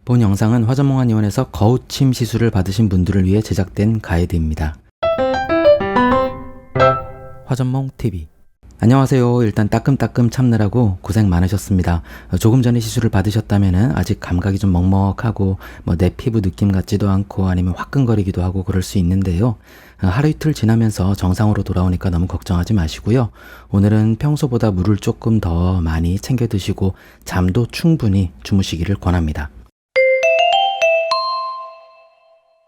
본 영상은 화전몽환의원에서 거우침 시술을 받으신 분들을 위해 제작된 가이드입니다. 화전몽TV. 안녕하세요. 일단 따끔따끔 참느라고 고생 많으셨습니다. 조금 전에 시술을 받으셨다면 아직 감각이 좀 먹먹하고 내 피부 느낌 같지도 않고 아니면 화끈거리기도 하고 그럴 수 있는데요. 하루 이틀 지나면서 정상으로 돌아오니까 너무 걱정하지 마시고요. 오늘은 평소보다 물을 조금 더 많이 챙겨 드시고 잠도 충분히 주무시기를 권합니다.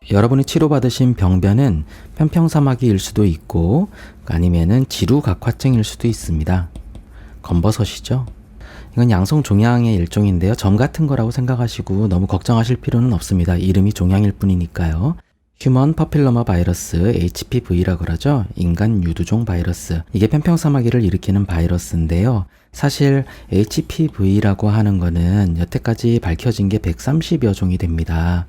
여러분이 치료받으신 병변은 편평사마귀일 수도 있고 아니면은 지루각화증일 수도 있습니다. 검버섯이죠. 이건 양성 종양의 일종인데요. 점 같은 거라고 생각하시고 너무 걱정하실 필요는 없습니다. 이름이 종양일 뿐이니까요. 휴먼 퍼필로마 바이러스 HPV라고 그러죠. 인간 유두종 바이러스. 이게 편평사마귀를 일으키는 바이러스인데요. 사실 HPV라고 하는 거는 여태까지 밝혀진 게 130여 종이 됩니다.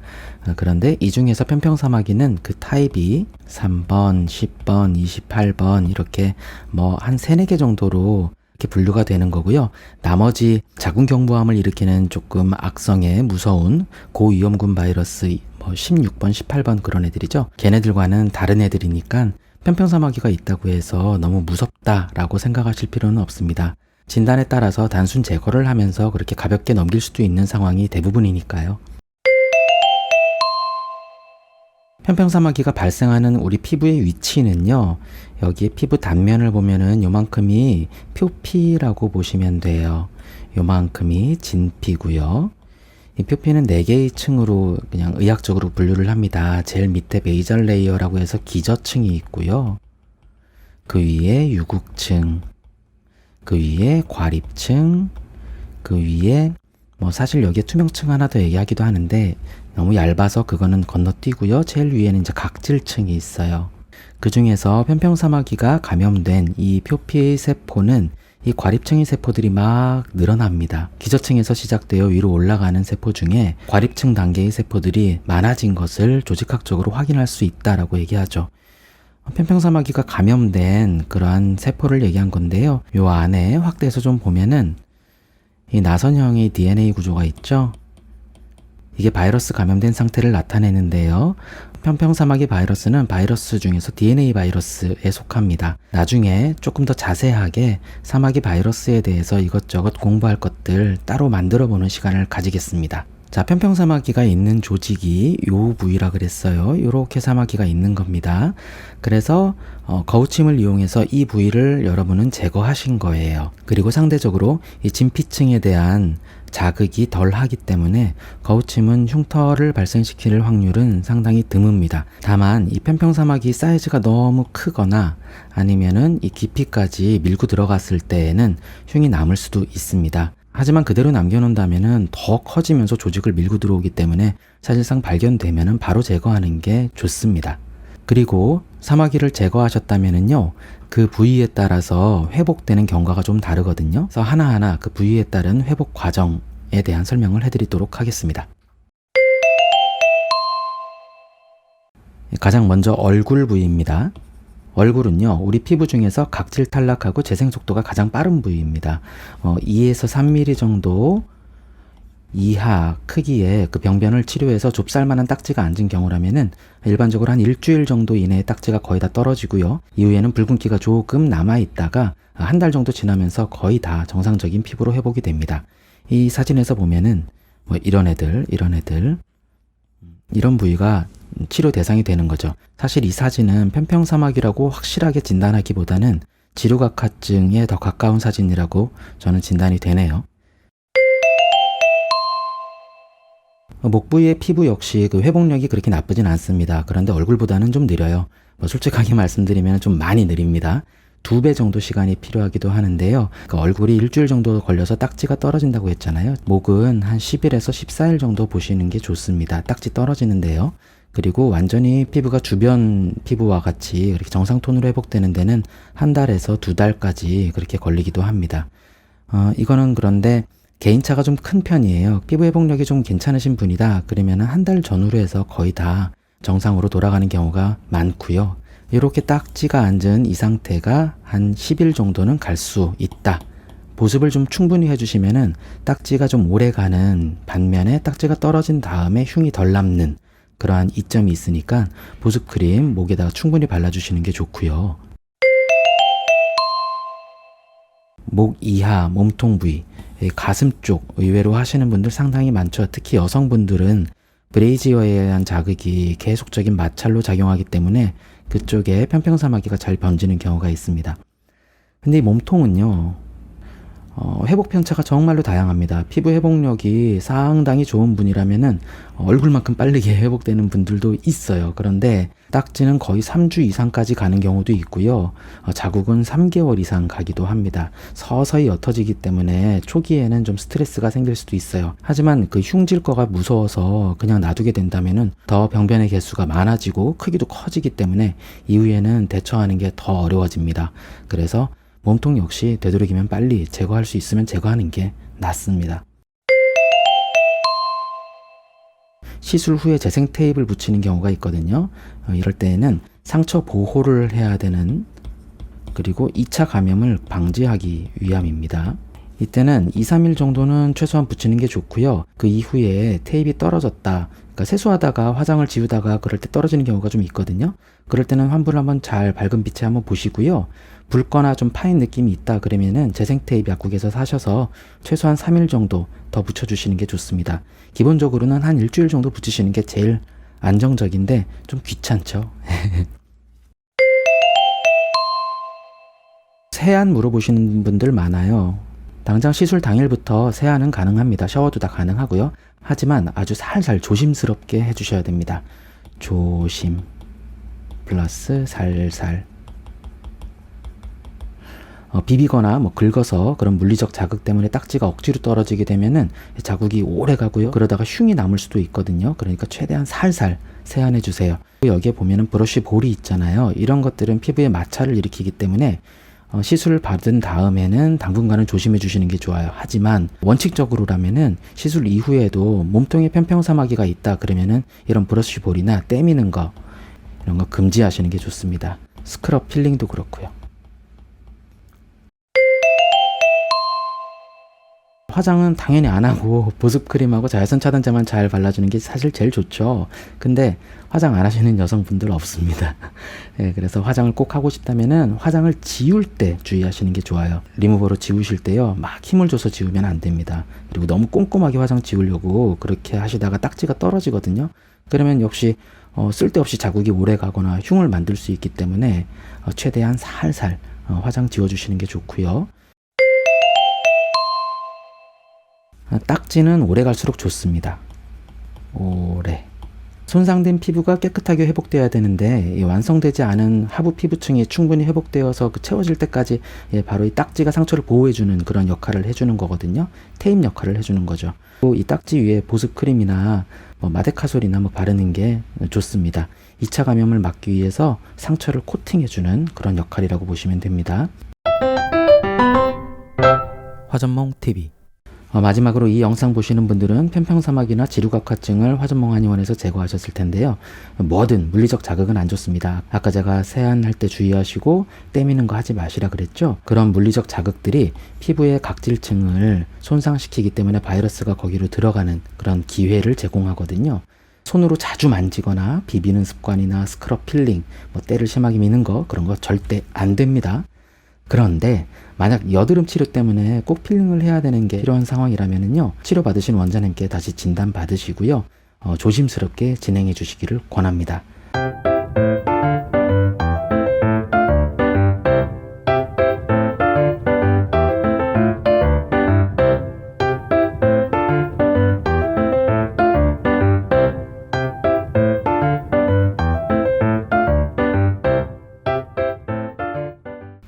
그런데 이 중에서 편평사마귀는 그 타입이 3번, 10번, 28번 이렇게 한 3, 4개 정도로 이렇게 분류가 되는 거고요. 나머지 자궁경부암을 일으키는 조금 악성의 무서운 고위험군 바이러스 16번, 18번 그런 애들이죠. 걔네들과는 다른 애들이니까 편평사마귀가 있다고 해서 너무 무섭다라고 생각하실 필요는 없습니다. 진단에 따라서 단순 제거를 하면서 그렇게 가볍게 넘길 수도 있는 상황이 대부분이니까요. 편평사마귀가 발생하는 우리 피부의 위치는요. 여기 피부 단면을 보면은 요만큼이 표피라고 보시면 돼요. 요만큼이 진피고요. 이 표피는 4개의 층으로 그냥 의학적으로 분류를 합니다. 제일 밑에 베이절 레이어라고 해서 기저층이 있고요. 그 위에 유국층, 그 위에 과립층, 그 위에 사실 여기에 투명층 하나 더 얘기하기도 하는데 너무 얇아서 그거는 건너뛰고요. 제일 위에는 이제 각질층이 있어요. 그 중에서 편평사마귀가 감염된 이 표피의 세포는 이 과립층의 세포들이 막 늘어납니다. 기저층에서 시작되어 위로 올라가는 세포 중에 과립층 단계의 세포들이 많아진 것을 조직학적으로 확인할 수 있다라고 얘기하죠. 편평사마귀가 감염된 그러한 세포를 얘기한 건데요. 요 안에 확대해서 좀 보면은 이 나선형의 DNA 구조가 있죠. 이게 바이러스 감염된 상태를 나타내는데요. 편평사마귀 바이러스는 바이러스 중에서 DNA 바이러스에 속합니다. 나중에 조금 더 자세하게 사마귀 바이러스에 대해서 이것저것 공부할 것들 따로 만들어 보는 시간을 가지겠습니다. 자, 편평사마귀가 있는 조직이 요 부위라 그랬어요. 요렇게 사마귀가 있는 겁니다. 그래서 거우침을 이용해서 이 부위를 여러분은 제거하신 거예요. 그리고 상대적으로 이 진피층에 대한 자극이 덜 하기 때문에 거우침은 흉터를 발생시킬 확률은 상당히 드뭅니다. 다만 이 편평사마귀 사이즈가 너무 크거나 아니면은 이 깊이까지 밀고 들어갔을 때에는 흉이 남을 수도 있습니다. 하지만 그대로 남겨놓는다면은 더 커지면서 조직을 밀고 들어오기 때문에 사실상 발견되면은 바로 제거하는 게 좋습니다. 그리고 사마귀를 제거하셨다면은요, 그 부위에 따라서 회복되는 경과가 좀 다르거든요. 그래서 하나하나 그 부위에 따른 회복 과정에 대한 설명을 해드리도록 하겠습니다. 가장 먼저 얼굴 부위입니다. 얼굴은요, 우리 피부 중에서 각질 탈락하고 재생 속도가 가장 빠른 부위입니다. 2에서 3mm 정도 이하 크기의 그 병변을 치료해서 좁쌀만한 딱지가 앉은 경우라면은 일반적으로 한 일주일 정도 이내에 딱지가 거의 다 떨어지고요. 이후에는 붉은기가 조금 남아있다가 한 달 정도 지나면서 거의 다 정상적인 피부로 회복이 됩니다. 이 사진에서 보면은 이런 애들, 이런 부위가 치료 대상이 되는 거죠. 사실 이 사진은 편평사마귀라고 확실하게 진단하기보다는 지루각화증에 더 가까운 사진이라고 저는 진단이 되네요. 목 부위의 피부 역시 그 회복력이 그렇게 나쁘진 않습니다. 그런데 얼굴보다는 좀 느려요. 솔직하게 말씀드리면 좀 많이 느립니다. 2배 정도 시간이 필요하기도 하는데요. 그 얼굴이 일주일 정도 걸려서 딱지가 떨어진다고 했잖아요. 목은 한 10일에서 14일 정도 보시는 게 좋습니다. 딱지 떨어지는데요. 그리고 완전히 피부가 주변 피부와 같이 그렇게 정상 톤으로 회복되는 데는 한 달에서 2달까지 그렇게 걸리기도 합니다. 이거는 그런데 개인차가 좀 큰 편이에요. 피부 회복력이 좀 괜찮으신 분이다 그러면 한 달 전후로 해서 거의 다 정상으로 돌아가는 경우가 많고요. 이렇게 딱지가 앉은 이 상태가 한 10일 정도는 갈 수 있다. 보습을 좀 충분히 해주시면은 딱지가 좀 오래 가는 반면에 딱지가 떨어진 다음에 흉이 덜 남는 그러한 이점이 있으니까 보습 크림 목에다가 충분히 발라주시는 게 좋고요. 목 이하, 몸통 부위, 가슴 쪽 의외로 하시는 분들 상당히 많죠. 특히 여성분들은 브레이지어에 의한 자극이 계속적인 마찰로 작용하기 때문에 그쪽에 편평사마귀가 잘 번지는 경우가 있습니다. 근데 이 몸통은요, 회복 편차가 정말로 다양합니다. 피부 회복력이 상당히 좋은 분이라면은 얼굴만큼 빠르게 회복되는 분들도 있어요. 그런데 딱지는 거의 3주 이상까지 가는 경우도 있고요. 자국은 3개월 이상 가기도 합니다. 서서히 옅어지기 때문에 초기에는 좀 스트레스가 생길 수도 있어요. 하지만 그 흉질 거가 무서워서 그냥 놔두게 된다면은 더 병변의 개수가 많아지고 크기도 커지기 때문에 이후에는 대처하는 게 더 어려워집니다. 그래서 몸통 역시 되도록이면 빨리 제거할 수 있으면 제거하는 게 낫습니다. 시술 후에 재생 테이프를 붙이는 경우가 있거든요. 이럴 때에는 상처 보호를 해야 되는, 그리고 2차 감염을 방지하기 위함입니다. 이때는 2, 3일 정도는 최소한 붙이는 게 좋고요. 그 이후에 테이프가 떨어졌다, 그러니까 세수하다가 화장을 지우다가 그럴 때 떨어지는 경우가 좀 있거든요. 그럴 때는 환부를 한번 잘 밝은 빛에 한번 보시고요. 붉거나 좀 파인 느낌이 있다 그러면은 재생 테이프 약국에서 사셔서 최소한 3일 정도 더 붙여주시는 게 좋습니다. 기본적으로는 한 일주일 정도 붙이시는 게 제일 안정적인데 좀 귀찮죠. 세안 물어보시는 분들 많아요. 당장 시술 당일부터 세안은 가능합니다. 샤워도 다 가능하고요. 하지만 아주 살살 조심스럽게 해주셔야 됩니다. 조심 플러스 살살. 비비거나 긁어서 그런 물리적 자극 때문에 딱지가 억지로 떨어지게 되면은 자국이 오래 가고요. 그러다가 흉이 남을 수도 있거든요. 그러니까 최대한 살살 세안해 주세요. 여기에 보면은 브러쉬 볼이 있잖아요. 이런 것들은 피부에 마찰을 일으키기 때문에 시술을 받은 다음에는 당분간은 조심해 주시는 게 좋아요. 하지만 원칙적으로라면은 시술 이후에도 몸통에 편평사마귀가 있다 그러면은 이런 브러쉬 볼이나 떼미는 거 이런 거 금지하시는 게 좋습니다. 스크럽 필링도 그렇고요. 화장은 당연히 안 하고 보습 크림하고 자외선 차단제만 잘 발라주는 게 사실 제일 좋죠. 근데 화장 안 하시는 여성분들 없습니다. 네, 그래서 화장을 꼭 하고 싶다면은 화장을 지울 때 주의하시는 게 좋아요. 리무버로 지우실 때요, 막 힘을 줘서 지우면 안 됩니다. 그리고 너무 꼼꼼하게 화장 지우려고 그렇게 하시다가 딱지가 떨어지거든요. 그러면 역시 쓸데없이 자국이 오래 가거나 흉을 만들 수 있기 때문에 최대한 살살 화장 지워주시는 게 좋고요. 딱지는 오래 갈수록 좋습니다. 오래. 손상된 피부가 깨끗하게 회복되어야 되는데 완성되지 않은 하부 피부층이 충분히 회복되어서 채워질 때까지 바로 이 딱지가 상처를 보호해주는 그런 역할을 해주는 거거든요. 테이프 역할을 해주는 거죠. 또 이 딱지 위에 보습 크림이나 마데카솔이나 바르는 게 좋습니다. 2차 감염을 막기 위해서 상처를 코팅해주는 그런 역할이라고 보시면 됩니다. 화전몽 TV. 마지막으로 이 영상 보시는 분들은 편평사마귀나 지루각화증을 화전몽 한의원에서 제거하셨을 텐데요. 뭐든 물리적 자극은 안 좋습니다. 아까 제가 세안할 때 주의하시고 떼미는 거 하지 마시라 그랬죠. 그런 물리적 자극들이 피부의 각질층을 손상시키기 때문에 바이러스가 거기로 들어가는 그런 기회를 제공하거든요. 손으로 자주 만지거나 비비는 습관이나 스크럽 필링, 때를 심하게 미는 거 그런 거 절대 안 됩니다. 그런데 만약 여드름 치료 때문에 꼭 필링을 해야 되는 게 필요한 상황이라면요, 치료받으신 원장님께 다시 진단 받으시고요, 조심스럽게 진행해 주시기를 권합니다.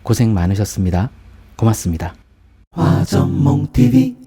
고생 많으셨습니다. 고맙습니다. 화전몽 TV